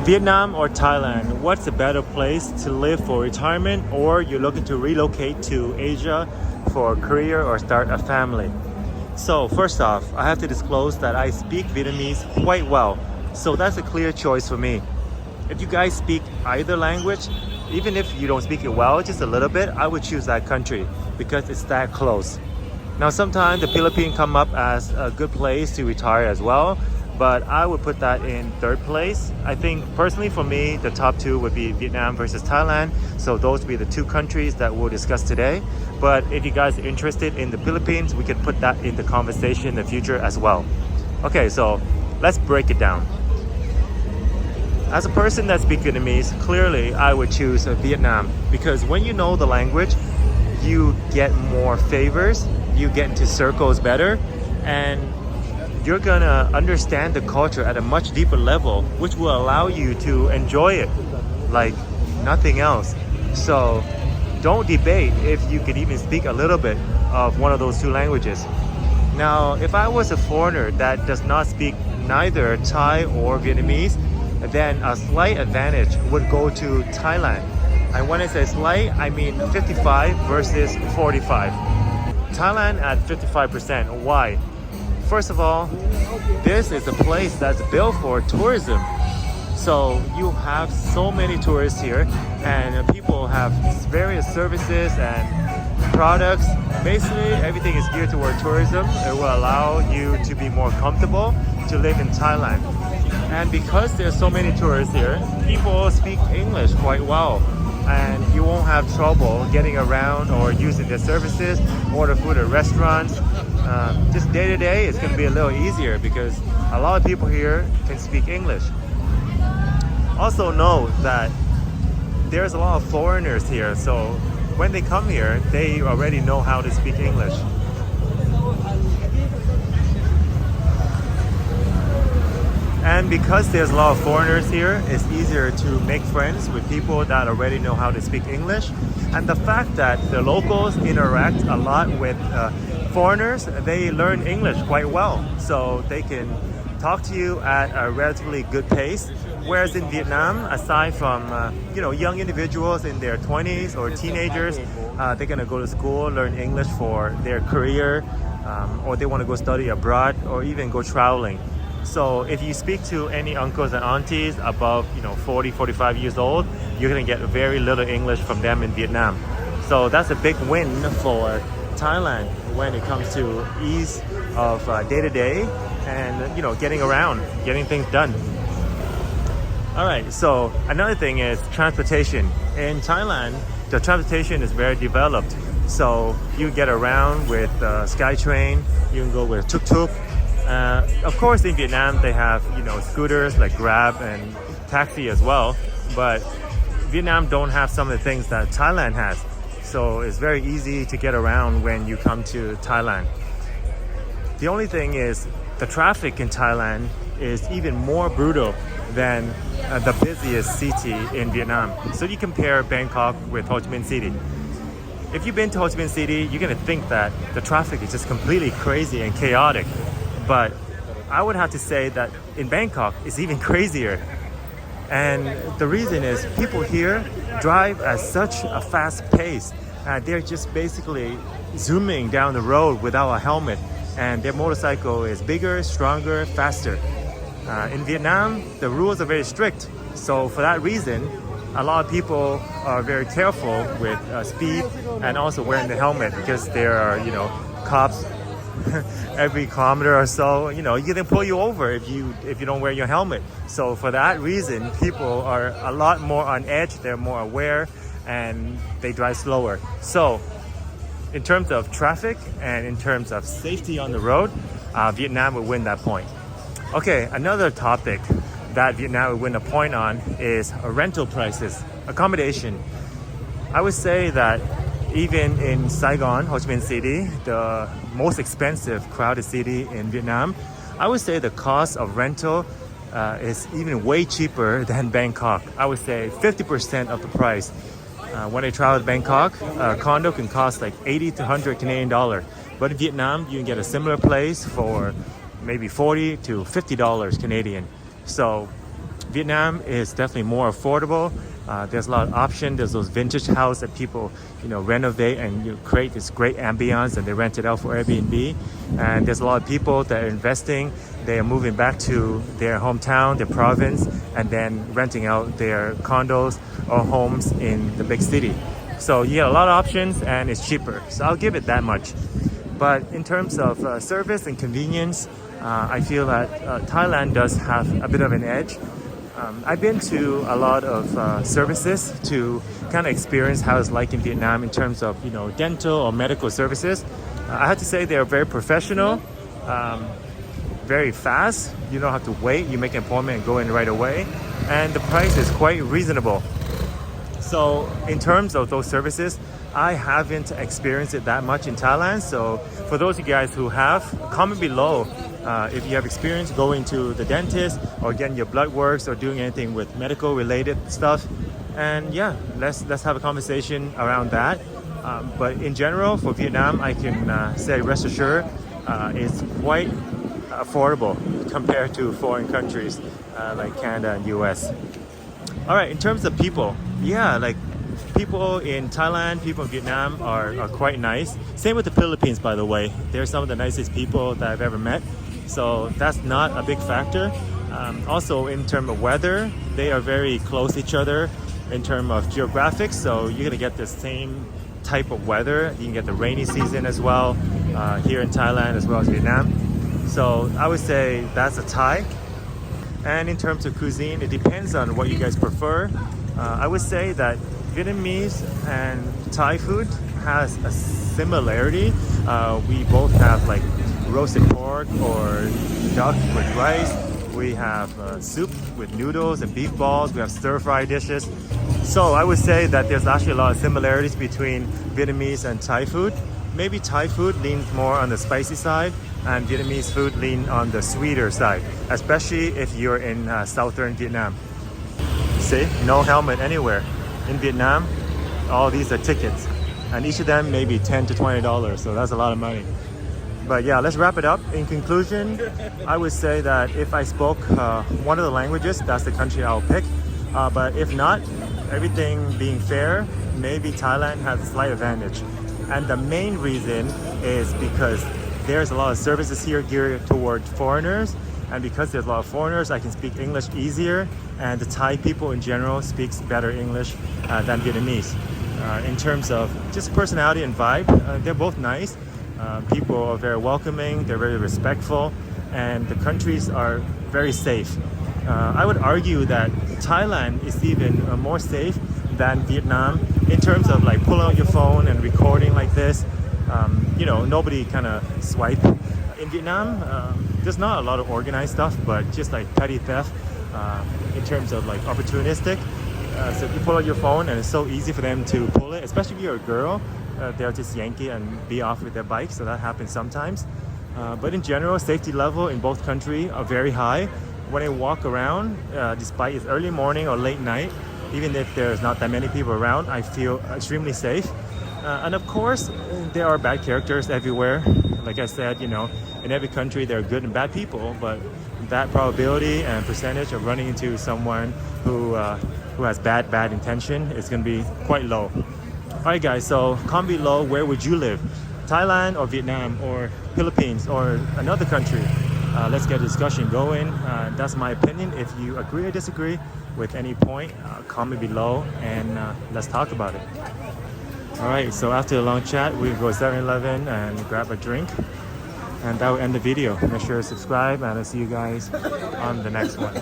Vietnam or Thailand, what's a better place to live for retirement, or you're looking to relocate to Asia for a career or start a family? So first off, I have to disclose that I speak Vietnamese quite well, so that's a clear choice for me. If you guys speak either language, even if you don't speak it well, just a little bit, I would choose that country because it's that close. Now sometimes the Philippines come up as a good place to retire as well, but I would put that in third place. I think personally for me, the top two would be Vietnam versus Thailand. So those would be the two countries that we'll discuss today. But if you guys are interested in the Philippines, we can put that in the conversation in the future as well. Okay, so let's break it down. As a person that speaks Vietnamese, clearly I would choose Vietnam because when you know the language, you get more favors, you get into circles better, and you're gonna understand the culture at a much deeper level, which will allow you to enjoy it like nothing else. So don't debate if you can even speak a little bit of one of those two languages. Now, if I was a foreigner that does not speak neither Thai or Vietnamese, then a slight advantage would go to Thailand. And when I say slight, I mean 55 versus 45. Thailand at 55%. Why? First of all, this is a place that's built for tourism. So you have so many tourists here, and people have various services and products. Basically, everything is geared toward tourism. It will allow you to be more comfortable to live in Thailand. And because there's so many tourists here, people speak English quite well. And you won't have trouble getting around or using their services, order food at restaurants. Just day to day, it's going to be a little easier because a lot of people here can speak English. Also note that there's a lot of foreigners here, so when they come here, they already know how to speak English. And because there's a lot of foreigners here, it's easier to make friends with people that already know how to speak English. And the fact that the locals interact a lot with foreigners, they learn English quite well. So they can talk to you at a relatively good pace. Whereas in Vietnam, aside from young individuals in their 20s or teenagers, they're gonna go to school, learn English for their career, or they want to go study abroad or even go traveling. So if you speak to any uncles and aunties above 40, 45 years old, you're gonna get very little English from them in Vietnam. So that's a big win for Thailand when it comes to ease of day-to-day and getting around, getting things done. All right, so another thing is transportation. In Thailand, the transportation is very developed. So you get around with SkyTrain, you can go with tuk-tuk. Of course, in Vietnam, they have scooters like Grab and taxi as well. But Vietnam don't have some of the things that Thailand has. So it's very easy to get around when you come to Thailand. The only thing is the traffic in Thailand is even more brutal than the busiest city in Vietnam. So you compare Bangkok with Ho Chi Minh City. If you've been to Ho Chi Minh City, you're gonna think that the traffic is just completely crazy and chaotic. But I would have to say that in Bangkok, it's even crazier. And the reason is people here drive at such a fast pace. They're just basically zooming down the road without a helmet. And their motorcycle is bigger, stronger, faster. In Vietnam, the rules are very strict. So for that reason, a lot of people are very careful with speed and also wearing the helmet because there are, cops every kilometer or so. You can pull you over if you don't wear your helmet. So for that reason, people are a lot more on edge. They're more aware and they drive slower. So in terms of traffic and in terms of safety on the road, Vietnam would win that point. Okay, another topic that Vietnam would win a point on is rental prices, accommodation. I would say that even in Saigon, Ho Chi Minh City, the most expensive crowded city in Vietnam, I would say the cost of rental is even way cheaper than Bangkok. I would say 50% of the price. When I travel to Bangkok, a condo can cost like 80 to 100 Canadian dollar. But in Vietnam, you can get a similar place for maybe 40 to $50 Canadian. So Vietnam is definitely more affordable. There's a lot of options. There's those vintage houses that people, renovate and create this great ambience, and they rent it out for Airbnb. And there's a lot of people that are investing. They are moving back to their hometown, their province, and then renting out their condos or homes in the big city. So you get a lot of options, and it's cheaper. So I'll give it that much. But in terms of service and convenience, I feel that Thailand does have a bit of an edge. I've been to a lot of services to kind of experience how it's like in Vietnam in terms of dental or medical services. I have to say they are very professional, very fast. You don't have to wait. You make an appointment and go in right away, and the price is quite reasonable. So in terms of those services, I haven't experienced it that much in Thailand. So for those of you guys who have, comment below if you have experience going to the dentist or getting your blood works or doing anything with medical related stuff. And yeah, let's have a conversation around that. But in general, for Vietnam, I can say rest assured, it's quite affordable compared to foreign countries like Canada and US. All right, in terms of people, yeah, like people in Thailand, people in Vietnam are quite nice. Same with the Philippines, by the way. They're some of the nicest people that I've ever met. So that's not a big factor. Also, in terms of weather, they are very close to each other in terms of geographics. So you're gonna get the same type of weather. You can get the rainy season as well here in Thailand as well as Vietnam. So I would say that's a tie. And in terms of cuisine, it depends on what you guys prefer. I would say that Vietnamese and Thai food has a similarity. We both have like roasted pork or duck with rice. We have soup with noodles and beef balls. We have stir-fry dishes. So I would say that there's actually a lot of similarities between Vietnamese and Thai food. Maybe Thai food leans more on the spicy side, and Vietnamese food lean on the sweeter side, especially if you're in southern Vietnam. See, no helmet anywhere. In Vietnam, all these are tickets, and each of them maybe $10 to $20, so that's a lot of money. But yeah, let's wrap it up. In conclusion, I would say that if I spoke one of the languages, that's the country I'll pick. But if not, everything being fair, maybe Thailand has a slight advantage. And the main reason is because there's a lot of services here geared toward foreigners. And because there's a lot of foreigners, I can speak English easier. And the Thai people in general speaks better English than Vietnamese. In terms of just personality and vibe, they're both nice. People are very welcoming, they're very respectful, and the countries are very safe. I would argue that Thailand is even more safe than Vietnam in terms of like pulling out your phone and recording like this. Nobody kind of swipe. In Vietnam, there's not a lot of organized stuff, but just like petty theft in terms of like opportunistic. So you pull out your phone and it's so easy for them to pull it, especially if you're a girl. They'll just yank it and be off with their bike, so that happens sometimes. But in general, safety level in both countries are very high. When I walk around, despite it's early morning or late night, even if there's not that many people around, I feel extremely safe. And of course, there are bad characters everywhere. Like I said, in every country there are good and bad people, but that probability and percentage of running into someone who has bad intention is going to be quite low. Alright guys, so comment below, where would you live? Thailand or Vietnam or Philippines or another country? Let's get a discussion going. That's my opinion. If you agree or disagree with any point, comment below and let's talk about it. Alright, so after a long chat, we go to 7-Eleven and grab a drink. And that will end the video. Make sure to subscribe and I'll see you guys on the next one.